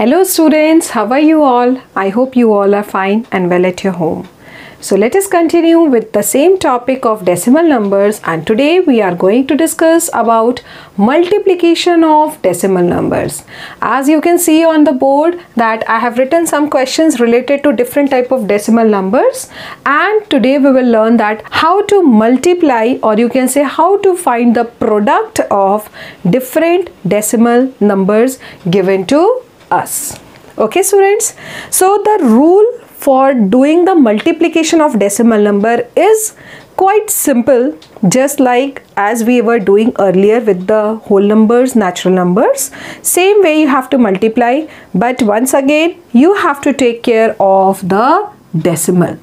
Hello students, how are you all? I hope you all are fine and well at your home. So let us continue with the same topic of decimal numbers, and today we are going to discuss about multiplication of decimal numbers. As you can see on the board that I have written some questions related to different type of decimal numbers, and today we will learn that how to multiply, or you can say how to find the product of different decimal numbers given to us. Okay students, so the rule for doing the multiplication of decimal number is quite simple, just like as we were doing earlier with the whole numbers, natural numbers. Same way you have to multiply, but once again you have to take care of the decimal.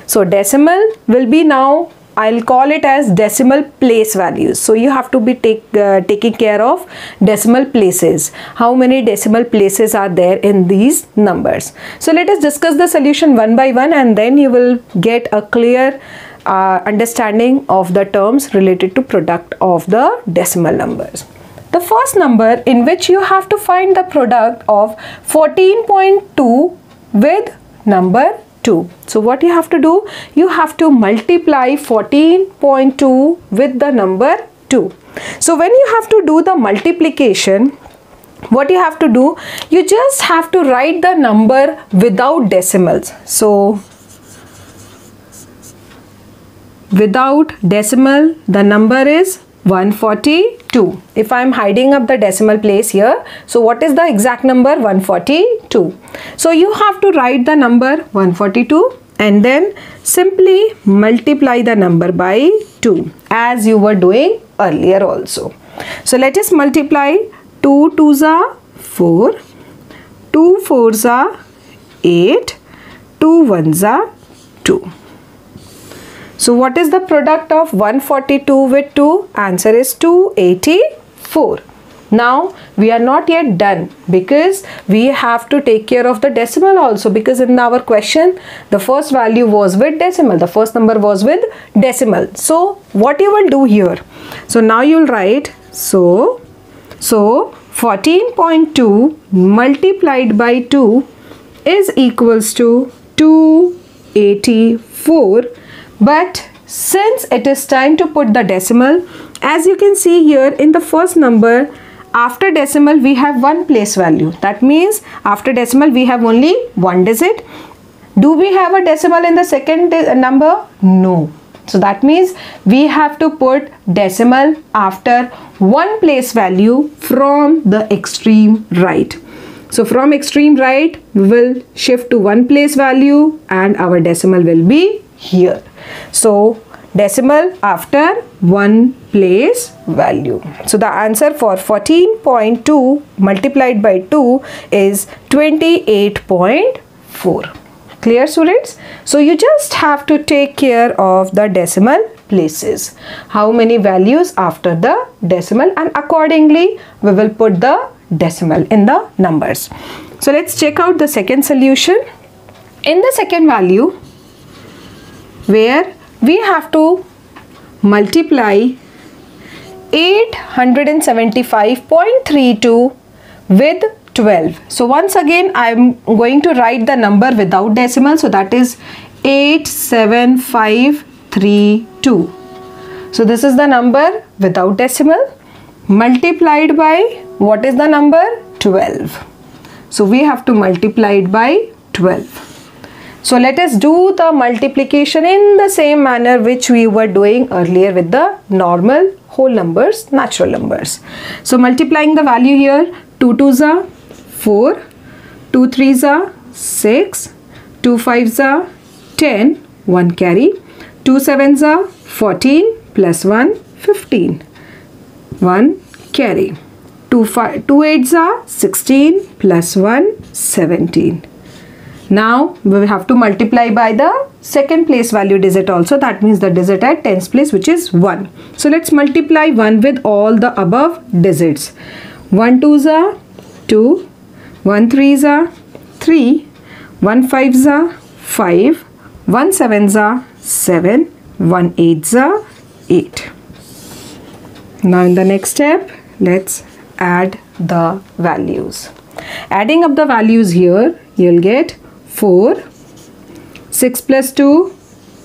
So decimal will be, now I'll call it as decimal place values. So you have to be taking care of decimal places. How many decimal places are there in these numbers? So let us discuss the solution one by one, and then you will get a clear understanding of the terms related to product of the decimal numbers. The first number in which you have to find the product of 14.2 with number 2. So what you have to do, you have to multiply 14.2 with the number 2. So when you have to do the multiplication, what you have to do, you just have to write the number without decimals. So without decimal, the number is 142. If I am hiding up the decimal place here, so what is the exact number? 142. So you have to write the number 142 and then simply multiply the number by 2 as you were doing earlier also. So let us multiply 2 2s are 4, 2 4s are 8, 2 1s are 2. So what is the product of 142 with 2? Answer is 284. Now we are not yet done, because we have to take care of the decimal also, because in our question the first value was with decimal, the first number was with decimal. So what you will do here, so now you will write, so 14.2 multiplied by 2 is equals to 284. But since it is time to put the decimal, as you can see here in the first number, after decimal we have one place value. That means after decimal we have only one digit. Do we have a decimal in the second number? No. So that means we have to put decimal after one place value from the extreme right. So from extreme right we will shift to one place value and our decimal will be here. So decimal after one place value. So the answer for 14.2 multiplied by 2 is 28.4. Clear students? So you just have to take care of the decimal places. How many values after the decimal, and accordingly we will put the decimal in the numbers. So let's check out the second solution. In the second value, where we have to multiply 875.32 with 12. So once again I am going to write the number without decimal, so that is 87532. So this is the number without decimal multiplied by, what is the number? 12. So we have to multiply it by 12. So let us do the multiplication in the same manner which we were doing earlier with the normal whole numbers, natural numbers. So multiplying the value here, 2 2s are 4, 2 3s are 6, 2 5s are 10, 1 carry, 2 7s are 14 plus 1 15, 1 carry, 2 8s are 16 plus 1 17. Now we will have to multiply by the second place value digit also, that means the digit at tens place, which is 1. So let's multiply 1 with all the above digits. 1 2s are 2, 1 3s are 3, 1 5s are 5, 1 7s are 7, 1 8s are 8. Now in the next step, let's add the values. Adding up the values here, you'll get 4, 6 plus 2,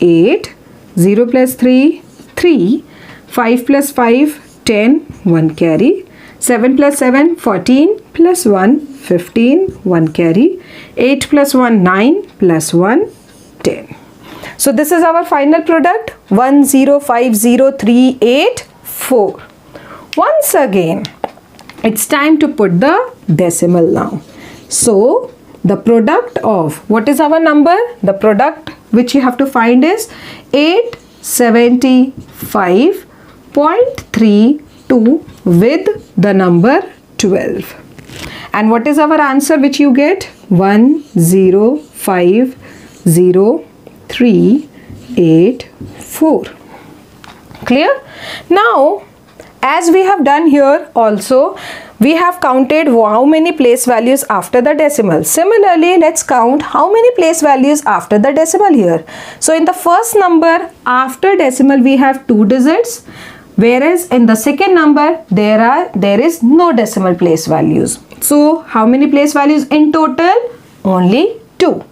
8, 0 plus 3, 3, 5 plus 5, 10, 1 carry, 7 plus 7, 14, plus 1, 15, 1 carry, 8 plus 1, 9, plus 1, 10. So this is our final product, 105038, Once again, it's time to put the decimal now. So the product of, what is our number? The product which you have to find is 875.32 with the number 12. And what is our answer which you get? 105038. Clear? Now, as we have done here also, we have counted how many place values after the decimal. Similarly, let's count how many place values after the decimal here. So in the first number after decimal we have 2 digits, whereas in the second number there is no decimal place values. So how many place values in total? Only 2.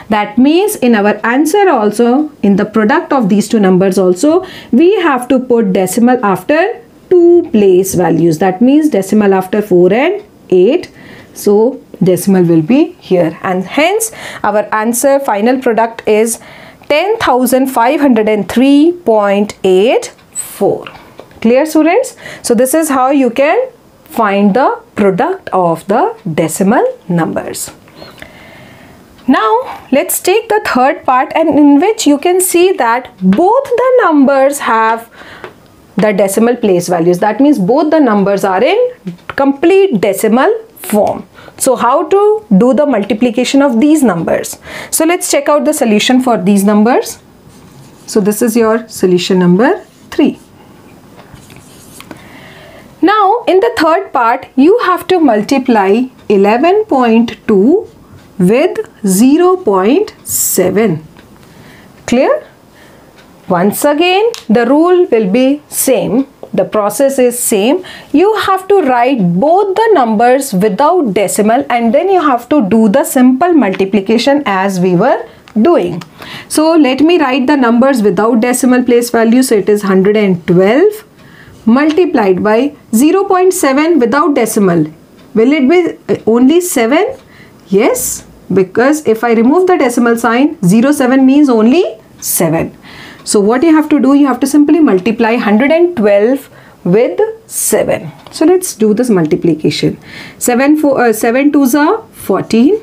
That means in our answer also, in the product of these two numbers also, we have to put decimal after 2 place values. That means decimal after 4 and 8. So decimal will be here, and hence our answer final product is 10,503.84. Clear, students? So this is how you can find the product of the decimal numbers. Now let's take the third part, and in which you can see that both the numbers have the decimal place values. That means both the numbers are in complete decimal form. So how to do the multiplication of these numbers? So let's check out the solution for these numbers. So this is your solution number 3. Now in the third part you have to multiply 11.2 with 0.7. Clear? Once again the rule will be same, the process is same. You have to write both the numbers without decimal, and then you have to do the simple multiplication as we were doing. So let me write the numbers without decimal place value. So it is 112 multiplied by 0.7 without decimal. Will it be only 7? Yes, because if I remove the decimal sign, 07 means only 7. So what you have to do, you have to simply multiply 112 with 7. So let's do this multiplication. 7 twos are 14,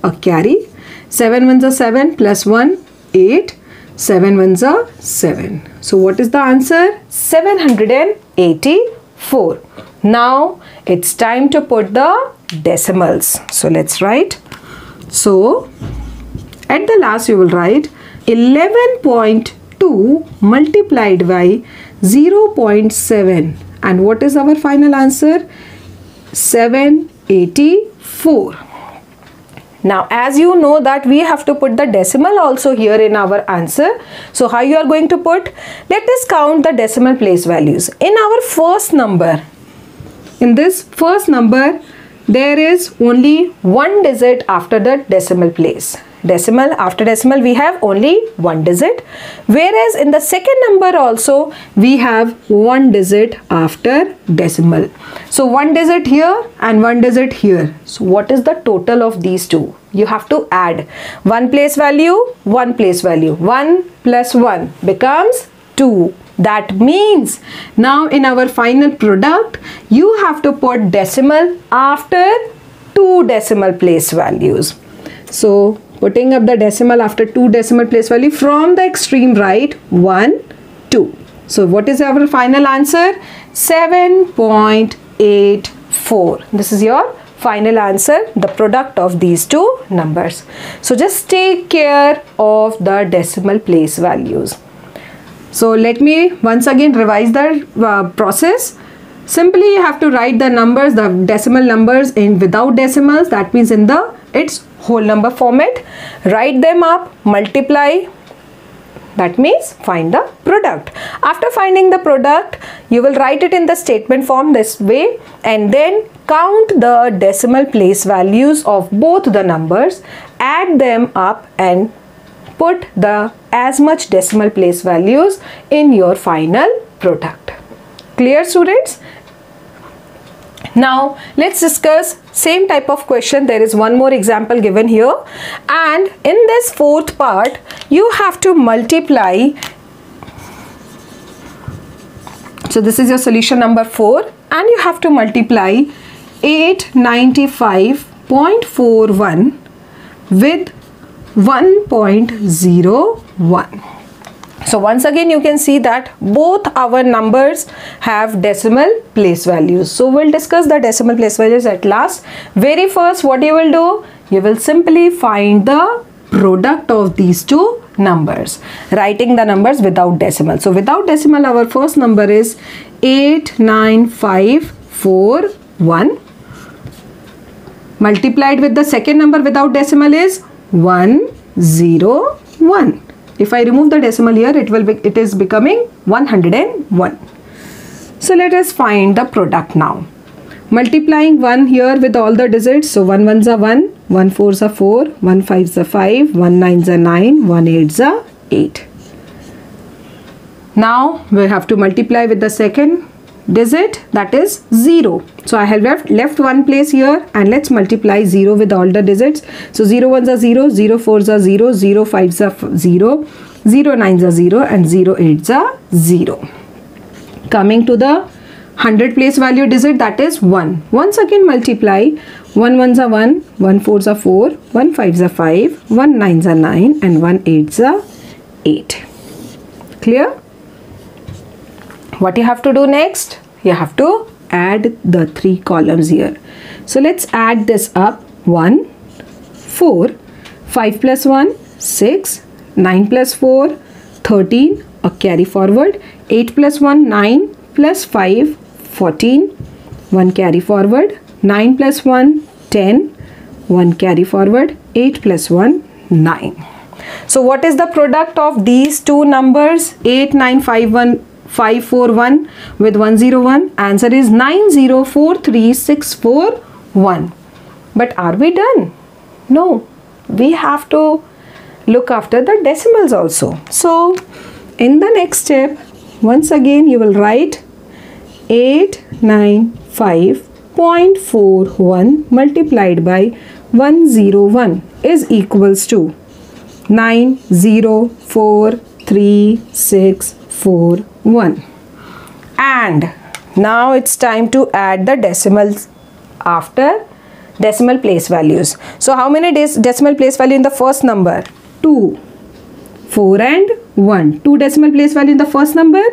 a carry. 7 ones are 7 plus 1, 8. 7 ones are 7. So what is the answer? 784. Now it's time to put the decimals. So let's write. So at the last you will write 11.2 multiplied by 0.7, and what is our final answer? 784. Now as you know that we have to put the decimal also here in our answer. So how you are going to put? Let us count the decimal place values. In our first number, in this first number, there is only 1 digit after the decimal place. After decimal we have only 1 digit, whereas in the second number also we have 1 digit after decimal. So 1 digit here and 1 digit here. So what is the total of these two? You have to add 1 place value, 1 place value. 1 plus 1 becomes 2. That means now in our final product you have to put decimal after 2 decimal place values. So putting up the decimal after 2 decimal place value from the extreme right, 1, 2. So what is our final answer? 7.84. This is your final answer, the product of these two numbers. So just take care of the decimal place values. So let me once again revise the process. Simply you have to write the numbers, the decimal numbers in without decimals, that means in its whole number format. Write them up, multiply That means find the product. After finding the product, you will write it in the statement form this way, and then count the decimal place values of both the numbers, add them up and put the as much decimal place values in your final product. Clear, students? Now let's discuss same type of question. There is one more example given here, and in this fourth part you have to multiply. So this is your solution number 4, and you have to multiply 895.41 with 1.01. So once again you can see that both our numbers have decimal place values. So we'll discuss the decimal place values at last. Very first, what you will do? You will simply find the product of these two numbers, writing the numbers without decimal. So without decimal, our first number is 89541 multiplied with the second number without decimal is 101. If I remove the decimal here, it is becoming 101. So let us find the product now. Multiplying 1 here with all the digits. So 1 1s are 1, 1 4s are 4, 1 5s are 5, 1 9s are 9, 1 8s are 8. Now we have to multiply with the second digit, that is 0. So I have left one place here, and let's multiply 0 with all the digits. So 0 1s are 0, 0 4s are 0, 0 5s are 0, 0 9s are 0, and 0 8s are 0. Coming to the 100 place value digit, that is 1. Once again multiply 1 1s are 1, 1 4s are 4, 1 5s are 5, 1 9s are 9, and 1 8s are 8. Clear? What you have to do next? You have to add the 3 columns here. So let's add this up. 1, 4, 5 plus 1, 6, 9 plus 4, 13, a carry forward, 8 plus 1, 9, plus 5, 14, 1 carry forward, 9 plus 1, 10, 1 carry forward, 8 plus 1, 9. So what is the product of these two numbers? 8951541 with 101. Answer is 9043641. But are we done? No, we have to look after the decimals also. So in the next step, once again you will write 895.41 multiplied by 101 is equals to 9043641. And now it's time to add the decimals after decimal place values. So how many decimal place value in the first number? 2, 4 and 1. 2 decimal place value in the first number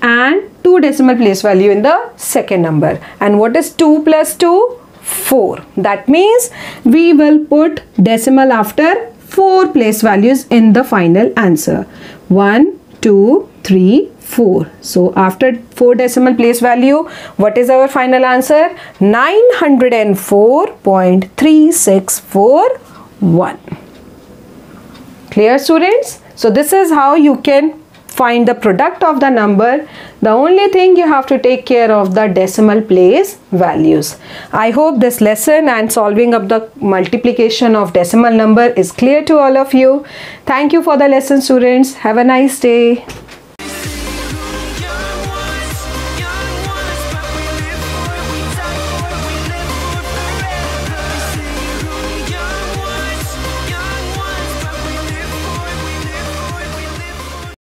and 2 decimal place value in the second number. And what is 2 plus 2? 4. That means we will put decimal after 4 place values in the final answer. 1, 2, 3, 4. So after 4 decimal place value, what is our final answer? 904.3641. Clear, students? So this is how you can find the product of the number. The only thing you have to take care of the decimal place values. I hope this lesson and solving up the multiplication of decimal number is clear to all of you. Thank you for the lesson, students. Have a nice day.